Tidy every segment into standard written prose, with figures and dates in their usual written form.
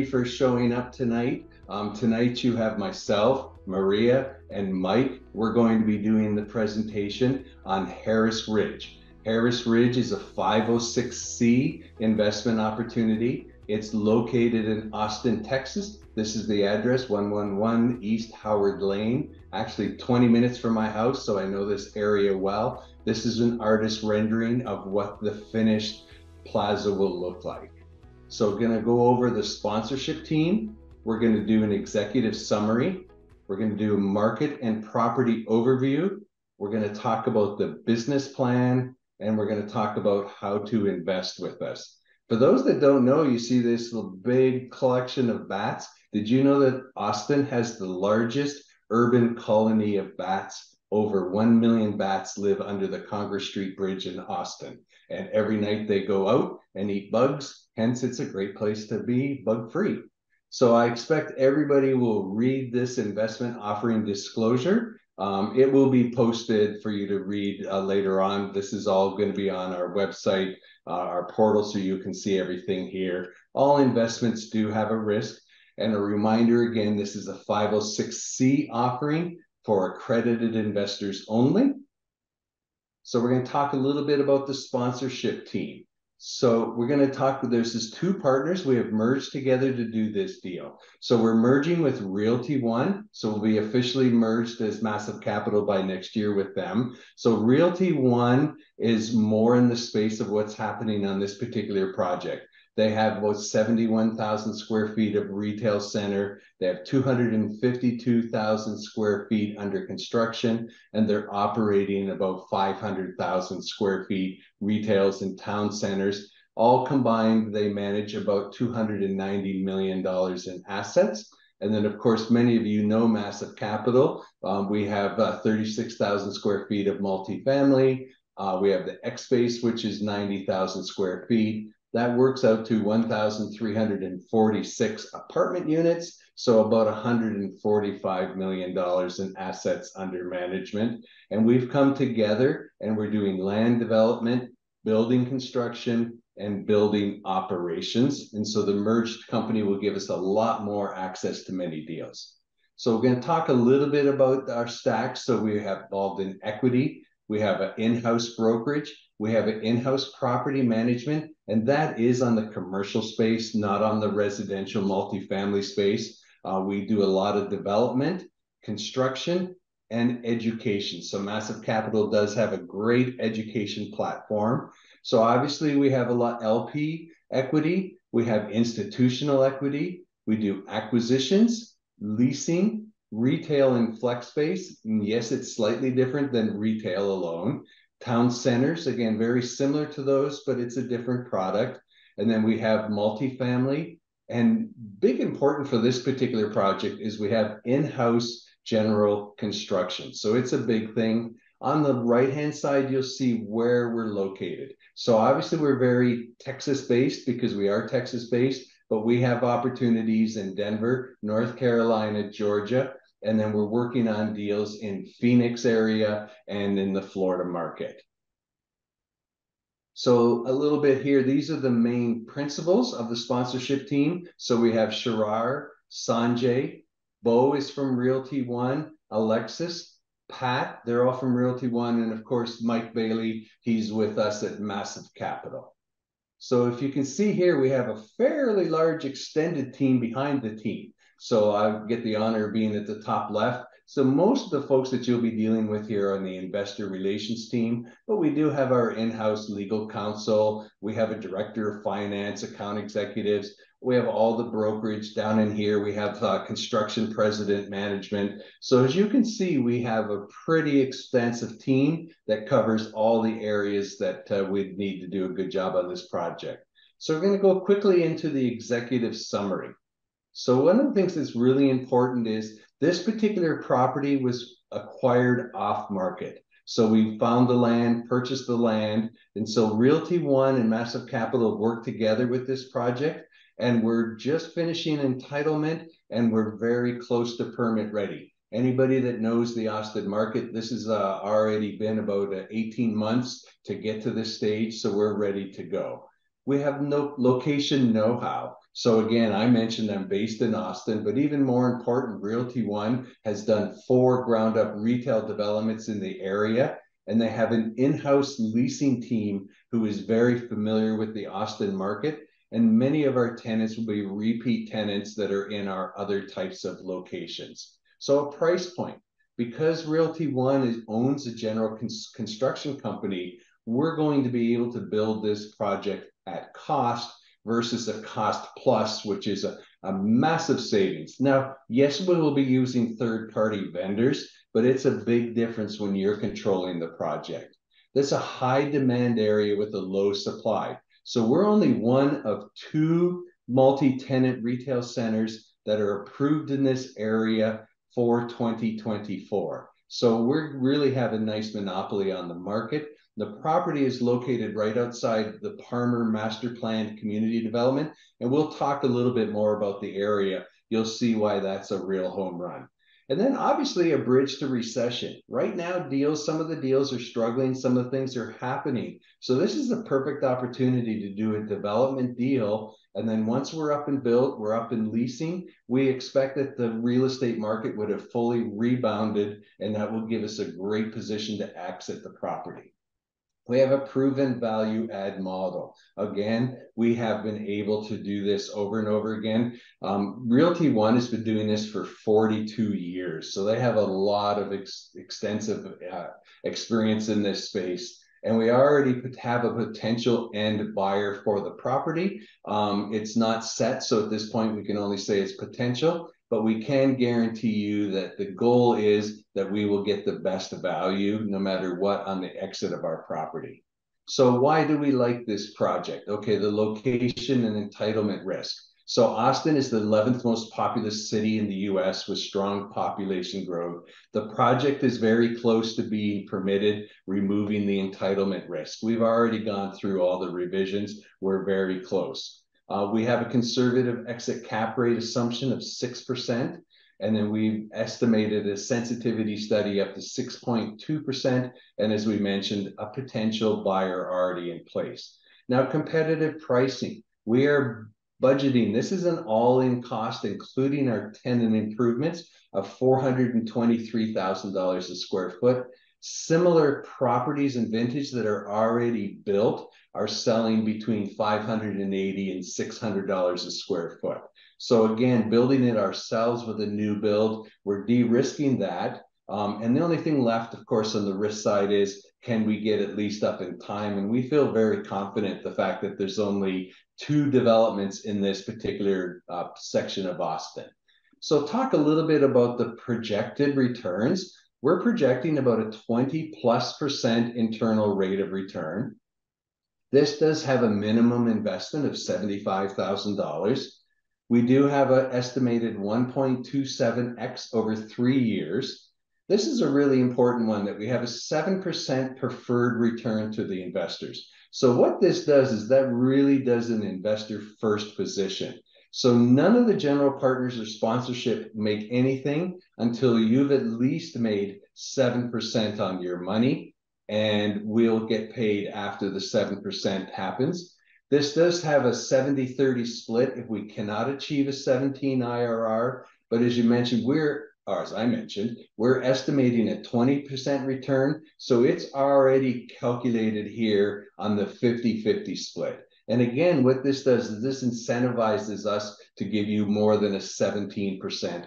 for showing up tonight. Tonight you have myself, Maria, and Mike. We're going to be doing the presentation on Harris Ridge. Harris Ridge is a 506C investment opportunity. It's located in Austin, Texas. This is the address, 111 East Howard Lane, actually 20 minutes from my house, so I know this area well. This is an artist rendering of what the finished plaza will look like. So we're gonna go over the sponsorship team. We're gonna do an executive summary. We're gonna do a market and property overview. We're gonna talk about the business plan, and we're gonna talk about how to invest with us. For those that don't know, you see this little big collection of bats. Did you know that Austin has the largest urban colony of bats? Over 1 million bats live under the Congress Street Bridge in Austin. And every night they go out and eat bugs. Hence, it's a great place to be bug-free. So I expect everybody will read this investment offering disclosure. It will be posted for you to read later on. This is all going to be on our website, our portal, so you can see everything here. All investments do have a risk. And a reminder again, this is a 506C offering for accredited investors only. So we're going to talk a little bit about the sponsorship team. So we're going to talk, there's these two partners we have merged together to do this deal. So we're merging with Realty One. So we'll be officially merged as Massive Capital by next year with them. So Realty One is more in the space of what's happening on this particular project. They have about 71,000 square feet of retail center. They have 252,000 square feet under construction, and they're operating about 500,000 square feet retails and town centers. All combined, they manage about $290 million in assets. And then, of course, many of you know Massive Capital. We have 36,000 square feet of multifamily. We have the X Space, which is 90,000 square feet. That works out to 1,346 apartment units, so about $145 million in assets under management. And we've come together and we're doing land development, building construction, and building operations. And so the merged company will give us a lot more access to many deals. So we're going to talk a little bit about our stack. So we have involved in equity. We have an in-house brokerage. We have an in-house property management, and that is on the commercial space, not on the residential multifamily space. We do a lot of development, construction, and education. So Massive Capital does have a great education platform. So obviously we have a lot LP equity, we have institutional equity, we do acquisitions, leasing, retail and flex space. And yes, it's slightly different than retail alone. Town centers, again, very similar to those, but it's a different product. And then we have multifamily. And big important for this particular project is we have in-house general construction. So it's a big thing. On the right-hand side, you'll see where we're located. So obviously we're very Texas-based because we are Texas-based, but we have opportunities in Denver, North Carolina, Georgia, and then we're working on deals in Phoenix area and in the Florida market. So a little bit here, these are the main principles of the sponsorship team. So we have Sharar, Sanjay, Bo is from Realty One, Alexis, Pat, they're all from Realty One, and of course, Mike Bailey, he's with us at Massive Capital. So if you can see here, we have a fairly large extended team behind the team. So I get the honor of being at the top left. So most of the folks that you'll be dealing with here are on the investor relations team, but we do have our in-house legal counsel. We have a director of finance, account executives. We have all the brokerage down in here. We have construction president management. So as you can see, we have a pretty extensive team that covers all the areas that we'd need to do a good job on this project. So we're going to go quickly into the executive summary. So one of the things that's really important is this particular property was acquired off market. So we found the land, purchased the land. And so Realty One and Massive Capital worked together with this project. And we're just finishing entitlement and we're very close to permit ready. Anybody that knows the Austin market, this has already been about 18 months to get to this stage. So we're ready to go. We have no location know-how. So again, I mentioned I'm based in Austin, but even more important, Realty One has done 4 ground-up retail developments in the area, and they have an in-house leasing team who is very familiar with the Austin market. And many of our tenants will be repeat tenants that are in our other types of locations. So a price point, because Realty One owns a general construction company, we're going to be able to build this project at cost versus a cost plus, which is a massive savings. Now, yes, we will be using third-party vendors, but it's a big difference when you're controlling the project. That's a high demand area with a low supply. So we're only one of 2 multi-tenant retail centers that are approved in this area for 2024. So we really have a nice monopoly on the market. The property is located right outside the Parmer Master Planned Community Development, and we'll talk a little bit more about the area. You'll see why that's a real home run. And then obviously a bridge to recession. Right now, some of the deals are struggling, some of the things are happening. So this is the perfect opportunity to do a development deal. And then once we're up and built, we're up and leasing, we expect that the real estate market would have fully rebounded, and that will give us a great position to exit the property. We have a proven value add model. Again, we have been able to do this over and over again. Realty One has been doing this for 42 years. So they have a lot of extensive experience in this space. And we already have a potential end buyer for the property. It's not set, so at this point we can only say it's potential, but we can guarantee you that the goal is that we will get the best value no matter what on the exit of our property. So why do we like this project? Okay, the location and entitlement risk. So Austin is the 11th most populous city in the US with strong population growth. The project is very close to being permitted, removing the entitlement risk. We've already gone through all the revisions. We're very close. We have a conservative exit cap rate assumption of 6%. And then we've estimated a sensitivity study up to 6.2%. And as we mentioned, a potential buyer already in place. Now, competitive pricing. We are budgeting, this is an all-in cost, including our tenant improvements, of $423,000 a square foot. Similar properties and vintage that are already built are selling between $580 and $600 a square foot. So again, building it ourselves with a new build, we're de-risking that. And the only thing left, of course, on the risk side is, can we get at least up in time? And we feel very confident the fact that there's only 2 developments in this particular section of Austin. So talk a little bit about the projected returns. We're projecting about a 20+% internal rate of return. This does have a minimum investment of $75,000. We do have an estimated 1.27x over 3 years. This is a really important one, that we have a 7% preferred return to the investors. So what this does is that really does an investor first position. So none of the general partners or sponsorship make anything until you've at least made 7% on your money, and we'll get paid after the 7% happens. This does have a 70-30 split if we cannot achieve a 17 IRR, but as you mentioned, as I mentioned, we're estimating a 20% return, so it's already calculated here on the 50-50 split. And again, what this does is this incentivizes us to give you more than a 17%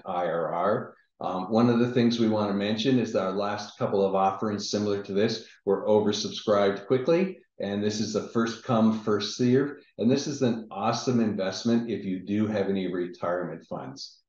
IRR. One of the things we want to mention is that our last couple of offerings similar to this were oversubscribed quickly. And this is a first come, first serve. And this is an awesome investment if you do have any retirement funds.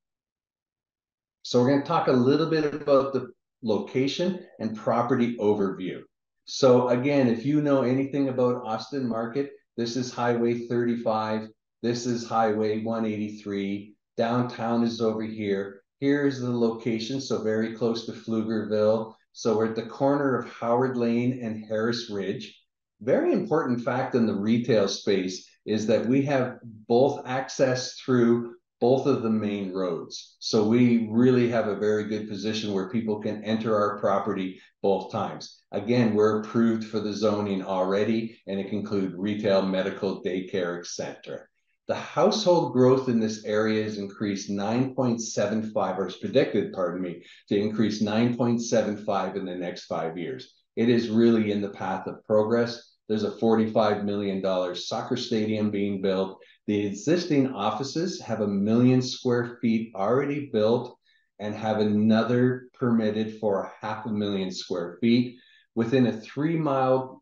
So we're going to talk a little bit about the location and property overview. So again, if you know anything about Austin market, this is Highway 35. This is Highway 183. Downtown is over here. Here's the location, so very close to Pflugerville. So we're at the corner of Howard Lane and Harris Ridge. Very important fact in the retail space is that we have both access through both of the main roads. So we really have a very good position where people can enter our property both times. Again, we're approved for the zoning already, and it can include retail, medical, daycare, etc. The household growth in this area has increased 9.75, or is predicted, pardon me, to increase 9.75 in the next 5 years. It is really in the path of progress. There's a $45 million soccer stadium being built. The existing offices have 1 million square feet already built and have another permitted for 500,000 square feet. Within a 3-mile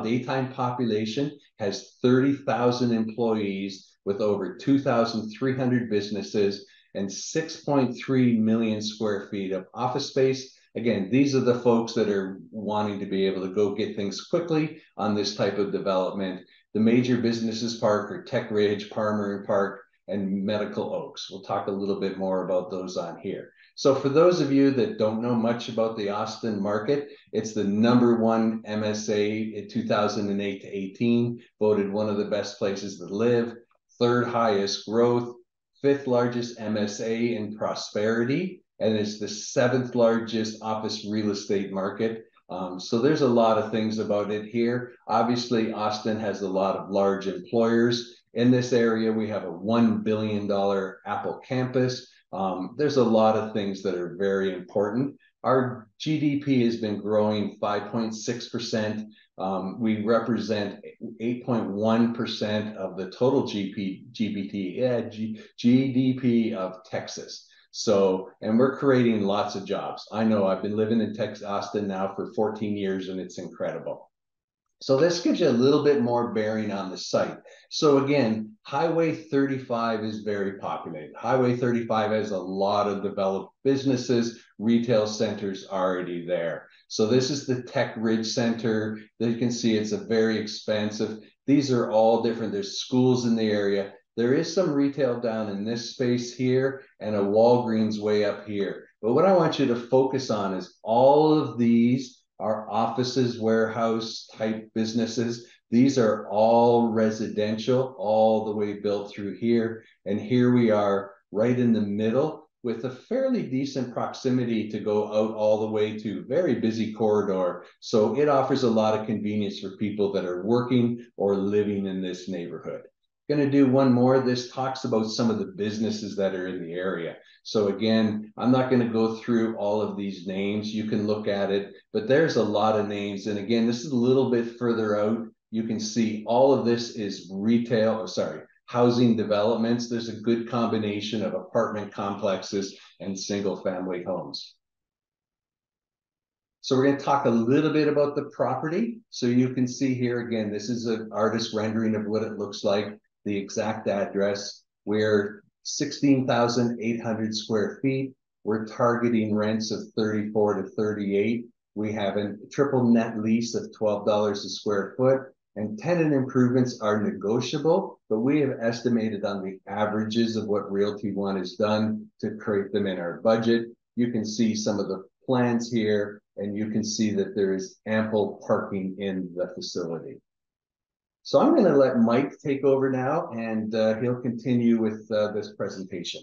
daytime population has 30,000 employees with over 2,300 businesses and 6.3 million square feet of office space. Again, these are the folks that are wanting to be able to go get things quickly on this type of development. The major businesses park are Tech Ridge, Palmer and Park, and Medical Oaks. We'll talk a little bit more about those on here. So for those of you that don't know much about the Austin market, it's the #1 MSA in 2008 to 18, voted one of the best places to live, 3rd highest growth, 5th largest MSA in prosperity, and it's the 7th largest office real estate market. So there's a lot of things about it here. Obviously, Austin has a lot of large employers. In this area, we have a $1 billion Apple campus. There's a lot of things that are very important. Our GDP has been growing 5.6%. We represent 8.1% of the total GDP of Texas. So, and we're creating lots of jobs. I know I've been living in Texas, Austin now for 14 years, and it's incredible. So this gives you a little bit more bearing on the site. So again, Highway 35 is very populated. Highway 35 has a lot of developed businesses, retail centers already there. So this is the Tech Ridge Center. That you can see it's a very expansive. These are all different. There's schools in the area. There is some retail down in this space here and a Walgreens way up here. But what I want you to focus on is all of these are offices, warehouse type businesses. These are all residential, all the way built through here. And here we are right in the middle with a fairly decent proximity to go out all the way to very busy corridor. So it offers a lot of convenience for people that are working or living in this neighborhood. Going to do one more. This talks about some of the businesses that are in the area. So again, I'm not going to go through all of these names. You can look at it, but there's a lot of names. And again, this is a little bit further out. You can see all of this is housing developments. There's a good combination of apartment complexes and single family homes. So we're going to talk a little bit about the property. So you can see here again, this is an artist rendering of what it looks like. The exact address. We're 16,800 square feet. We're targeting rents of 34 to 38. We have a triple net lease of $12 a square foot, and tenant improvements are negotiable, but we have estimated on the averages of what Realty One has done to create them in our budget. You can see some of the plans here, and you can see that there is ample parking in the facility. So I'm going to let Mike take over now, and he'll continue with this presentation.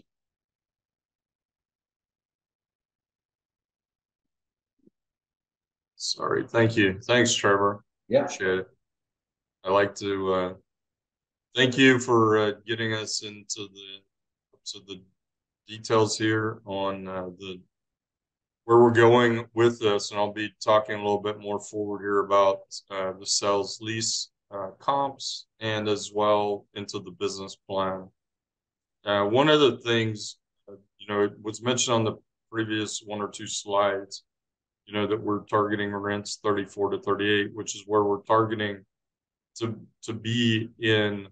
Sorry, thank you. Thanks, Trevor. Yeah. Appreciate it. I'd like to thank you for getting us into the details here on where we're going with this, and I'll be talking a little bit more forward here about the sales lease comps and as well into the business plan. One of the things, it was mentioned on the previous 1 or 2 slides, that we're targeting rents 34 to 38, which is where we're targeting to be in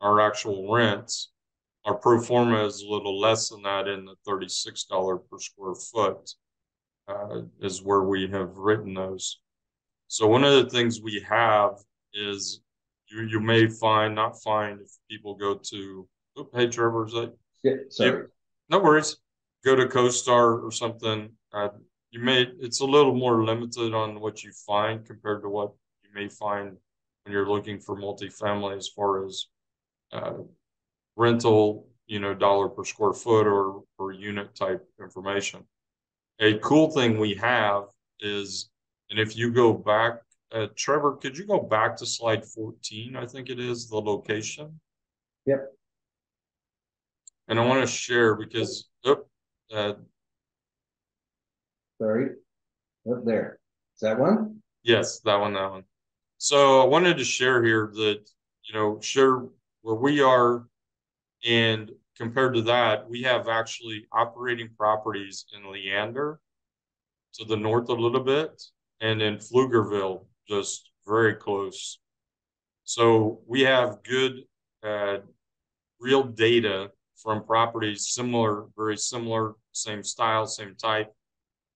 our actual rents. Our pro forma is a little less than that in the $36 per square foot is where we have written those. So one of the things we have is you may not find if people go to, hey Trevor, is that? Yeah, sorry. No worries. Go to CoStar or something. It's a little more limited on what you find compared to what you may find when you're looking for multifamily as far as rental, dollar per square foot or unit type information. A cool thing we have is, and if you go back, Trevor, could you go back to slide 14? I think it is the location. Yep. And I want to share because, Sorry. Up there. Is that one? yes, that one. So I wanted to share here that, share where we are, and compared to that, we have actually operating properties in Leander to the north a little bit, and in Pflugerville, just very close. So we have good, real data from properties similar, very similar, same style, same type,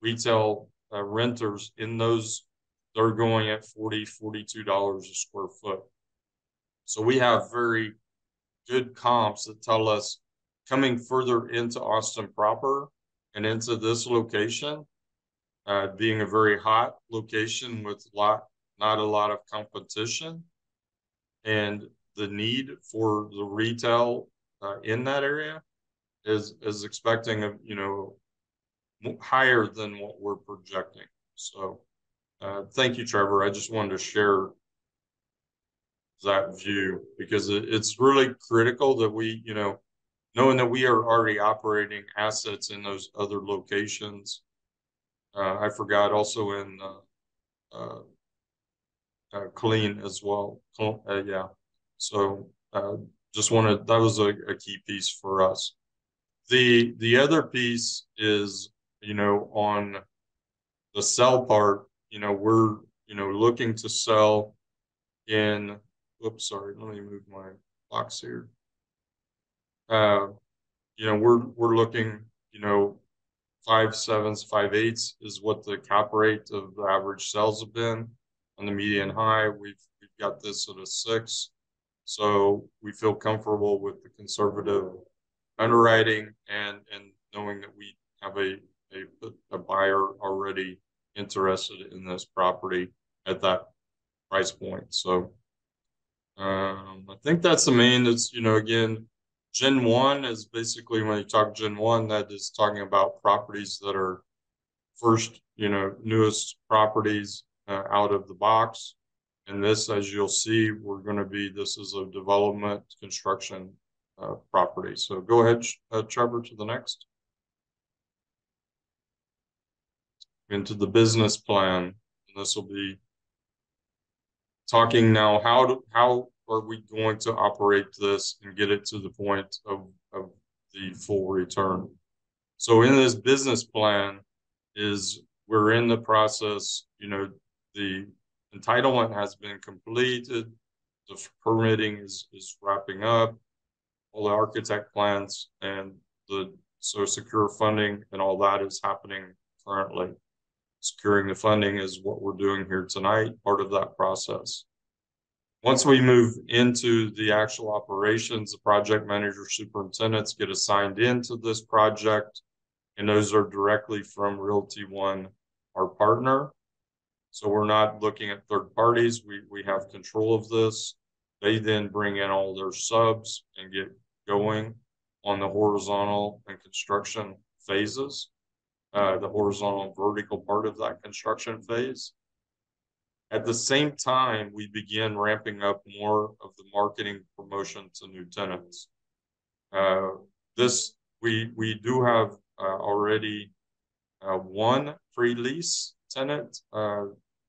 retail renters in those. They're going at $42 a square foot. So we have very good comps that tell us coming further into Austin proper and into this location, being a very hot location with not a lot of competition, and the need for the retail in that area is expecting a higher than what we're projecting. So thank you, Trevor. I just wanted to share that view because it's really critical that we, knowing that we are already operating assets in those other locations. I forgot also in Clean as well. Yeah. So just wanted, that was a key piece for us. The other piece is, on the sell part, we're, looking to sell in, oops, sorry, let me move my box here. We're looking, 5.7s, 5.8s is what the cap rate of the average sales have been. On the median high, we've got this at a 6. So we feel comfortable with the conservative underwriting and knowing that we have a buyer already interested in this property at that price point. So I think that's the main. That's, again, Gen 1 is basically, when you talk Gen 1, that is talking about properties that are first, newest properties out of the box. And this, as you'll see, this is a development construction property. So go ahead, Trevor, to the next. Into the business plan. And this will be talking now, how are we going to operate this and get it to the point of the full return? So in this business plan we're in the process, the entitlement has been completed, the permitting is wrapping up, all the architect plans and so secure funding and all that is happening currently. Securing the funding is what we're doing here tonight, part of that process. Once we move into the actual operations, the project manager superintendents get assigned into this project, and those are directly from Realty One, our partner. So we're not looking at third parties. We have control of this. They then bring in all their subs and get going on the horizontal and construction phases, the horizontal and vertical part of that construction phase. At the same time, we begin ramping up more of the marketing promotion to new tenants. We do have already one pre-lease tenant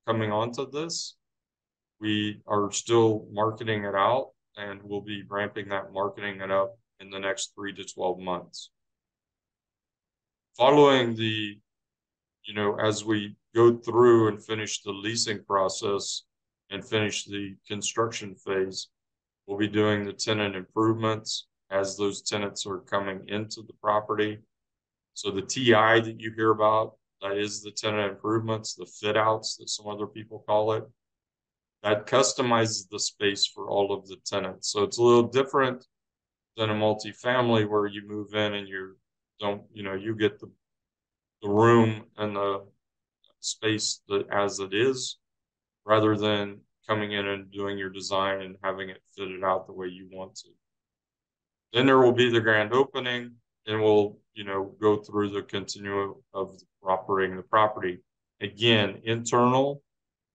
coming onto this. We are still marketing it out, and we'll be ramping that marketing it up in the next 3 to 12 months. Following as we go through and finish the leasing process and finish the construction phase, we'll be doing the tenant improvements as those tenants are coming into the property. So the TI that you hear about, that is the tenant improvements, the fit outs that some other people call it, that customizes the space for all of the tenants. So it's a little different than a multifamily where you move in and you get the room and the space as it is, rather than coming in and doing your design and having it fitted out the way you want to. Then there will be the grand opening, and we'll, go through the continuum of operating the property. Again, internal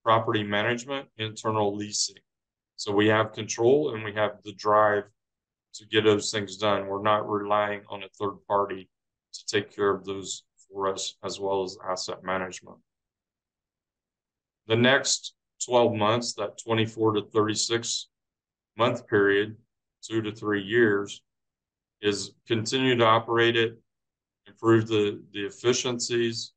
property management, internal leasing. So we have control and we have the drive to get those things done. We're not relying on a third party to take care of those for us, as well as asset management. The next 12 months, that 24 to 36 month period, 2 to 3 years, is continue to operate it, improve the efficiencies,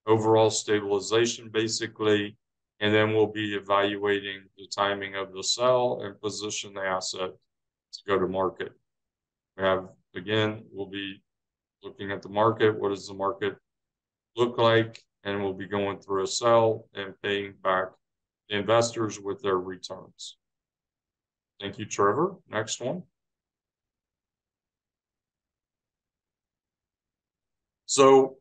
overall stabilization, basically, and then we'll be evaluating the timing of the sell and position the asset to go to market. We have, again, we'll be looking at the market. What does the market look like? And we'll be going through a sell and paying back the investors with their returns. Thank you, Trevor. Next one. So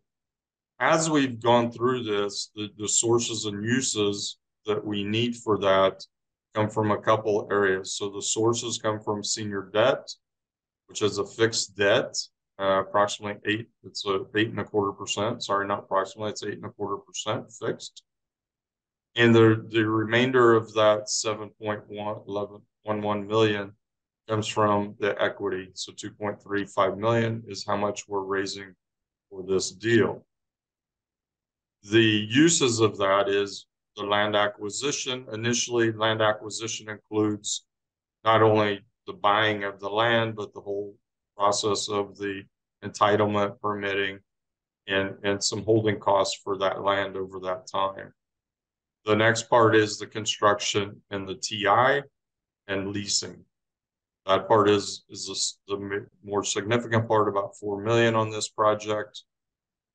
as we've gone through this, the sources and uses that we need for that come from a couple areas. So the sources come from senior debt, which is a fixed debt, approximately 8.25%. Sorry, not approximately, it's 8.25% fixed. And the remainder of that 7.11 million comes from the equity. So 2.35 million is how much we're raising for this deal. The uses of that is the land acquisition. Initially, land acquisition includes not only the buying of the land, but the whole process of the entitlement, permitting, and some holding costs for that land over that time. The next part is the construction and the TI and leasing. That part is the more significant part, about 4 million on this project.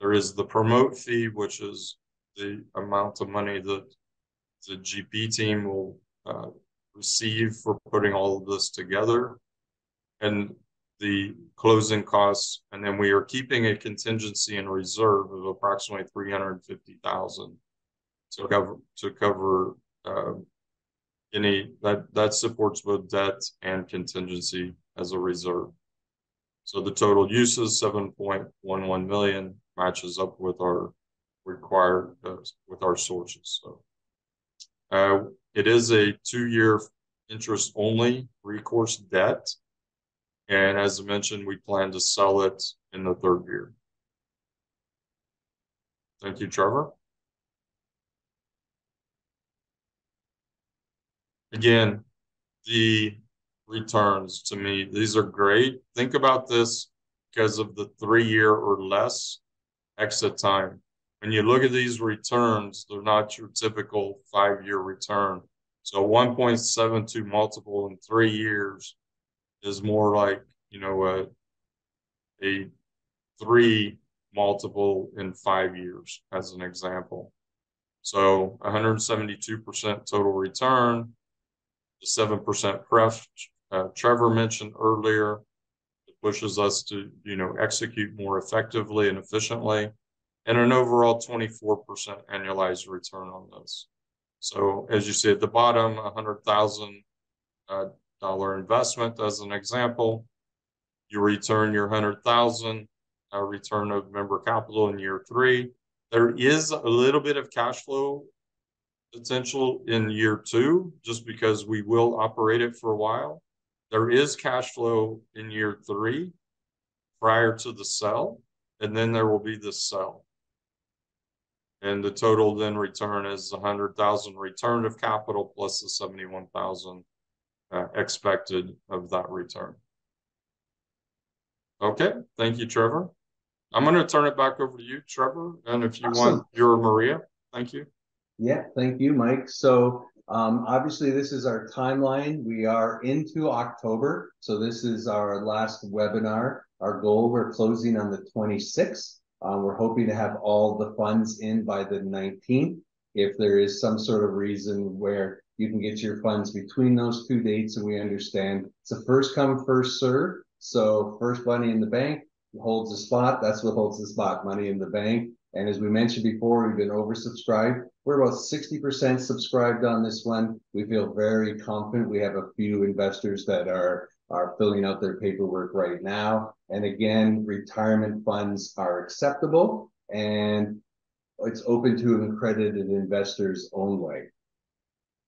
There is the promote fee, which is the amount of money that the GP team will receive for putting all of this together, and the closing costs. And then we are keeping a contingency in reserve of approximately 350,000 to cover any that supports both debt and contingency as a reserve. So the total uses 7.11 million matches up with our required with our sources. So it is a 2-year interest only recourse debt, and as I mentioned, we plan to sell it in the 3rd year. Thank you, Trevor. Again, the returns, to me, these are great. Think about this because of the 3-year or less exit time. When you look at these returns, they're not your typical 5-year return. So 1.72 multiple in 3 years is more like, a 3 multiple in 5 years, as an example. So 172% total return, the 7% pref Trevor mentioned earlier, it pushes us to, execute more effectively and efficiently, and an overall 24% annualized return on this. So as you see at the bottom, $100,000 investment as an example, you return your 100,000 return of member capital in year 3. There is a little bit of cash flow potential in year 2, just because we will operate it for a while. There is cash flow in year 3 prior to the sell, and then there will be the sell. And the total then return is 100,000 return of capital plus the 71,000 expected of that return. Okay, thank you, Trevor. I'm going to turn it back over to you, Trevor, and if you want, you're Maria. Thank you. Yeah, thank you, Mike. So obviously this is our timeline. We are into October, so this is our last webinar. Our goal, we're closing on the 26th. We're hoping to have all the funds in by the 19th. If there is some sort of reason where you can get your funds between those 2 dates, and we understand it's a first come, first serve. So first money in the bank holds the spot. That's what holds the spot, money in the bank. And as we mentioned before, we've been oversubscribed. We're about 60% subscribed on this one. We feel very confident. We have a few investors that are are filling out their paperwork right now. And again, retirement funds are acceptable and it's open to accredited investors only.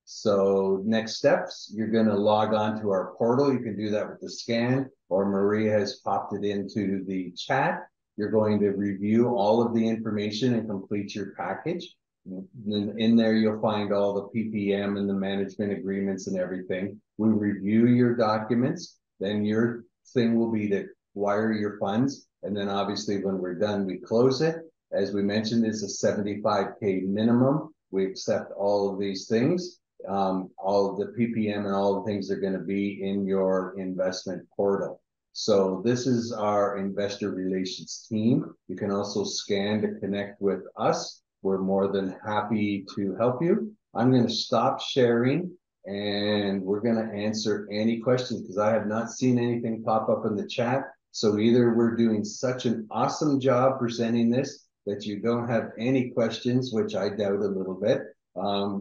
So next steps, you're going to log on to our portal. You can do that with the scan, or Maria has popped it into the chat. You're going to review all of the information and complete your package. In there, you'll find all the PPM and the management agreements and everything. We review your documents. Then your thing will be to wire your funds. And then obviously when we're done, we close it. As we mentioned, it's a 75K minimum. We accept all of these things. All of the PPM and all the things are going to be in your investment portal. So this is our investor relations team. You can also scan to connect with us. We're more than happy to help you. I'm going to stop sharing and we're going to answer any questions because I have not seen anything pop up in the chat. So either we're doing such an awesome job presenting this that you don't have any questions, which I doubt a little bit.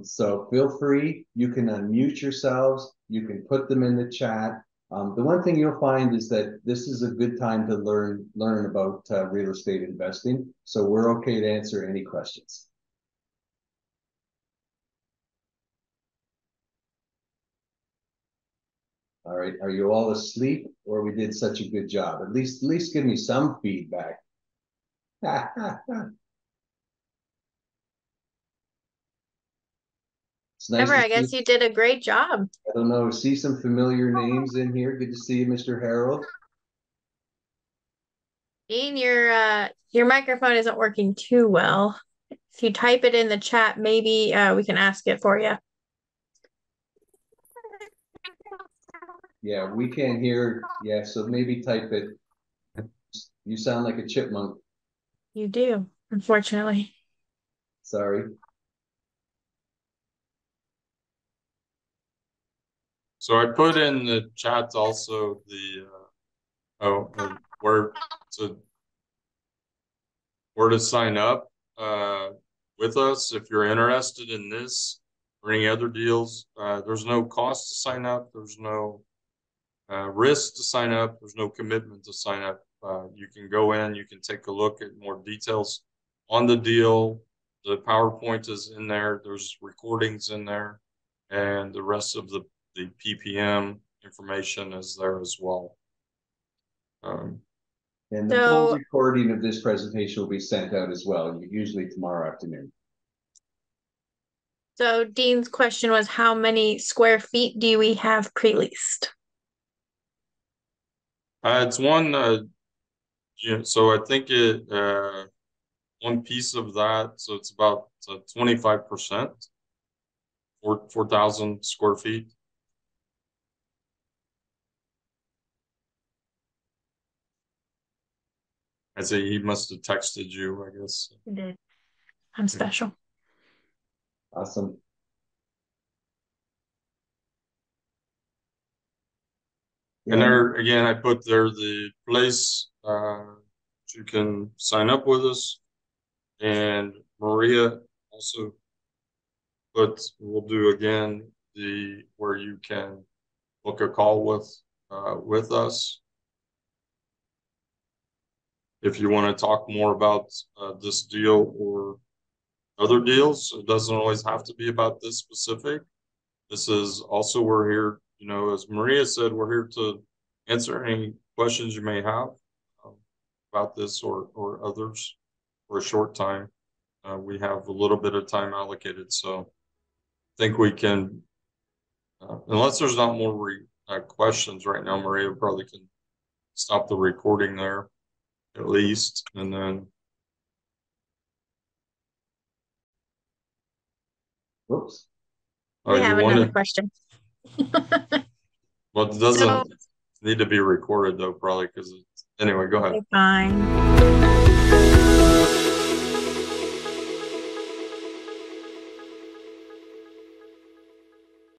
So feel free, you can unmute yourselves, you can put them in the chat. The one thing you'll find is that this is a good time to learn about real estate investing. So we're okay to answer any questions. All right, are you all asleep or we did such a good job? At least give me some feedback. It's nice Trevor, to I guess see. you did a great job. I don't know, see some familiar names in here. Good to see you, Mr. Harold. Dean, your microphone isn't working too well. If you type it in the chat, maybe we can ask it for you. Yeah, we can't hear. Yeah, so maybe type it. You sound like a chipmunk. You do, unfortunately. Sorry. So I put in the chat also the where to sign up with us if you're interested in this or any other deals. There's no cost to sign up. There's no risk to sign up. There's no commitment to sign up. You can go in, you can take a look at more details on the deal. The PowerPoint is in there. There's recordings in there, and the rest of the PPM information is there as well. And the full recording of this presentation will be sent out as well, usually tomorrow afternoon. So Dean's question was, how many square feet do we have pre-leased? It's one, so I think one piece of that, so it's about 25%, 4,000 square feet. I say he must have texted you, I guess. He did. I'm special. Awesome. And there, again, I put there the place you can sign up with us. And Maria also we'll do again where you can book a call with us. If you want to talk more about this deal or other deals, it doesn't always have to be about this specific. This is also, we're here, as Maria said, we're here to answer any questions you may have about this or others for a short time. We have a little bit of time allocated, so I think we can, unless there's not more questions right now, Maria probably can stop the recording there at least, and then. Whoops. We have another question. Well, it doesn't need to be recorded though, probably, because anyway, go ahead. Fine.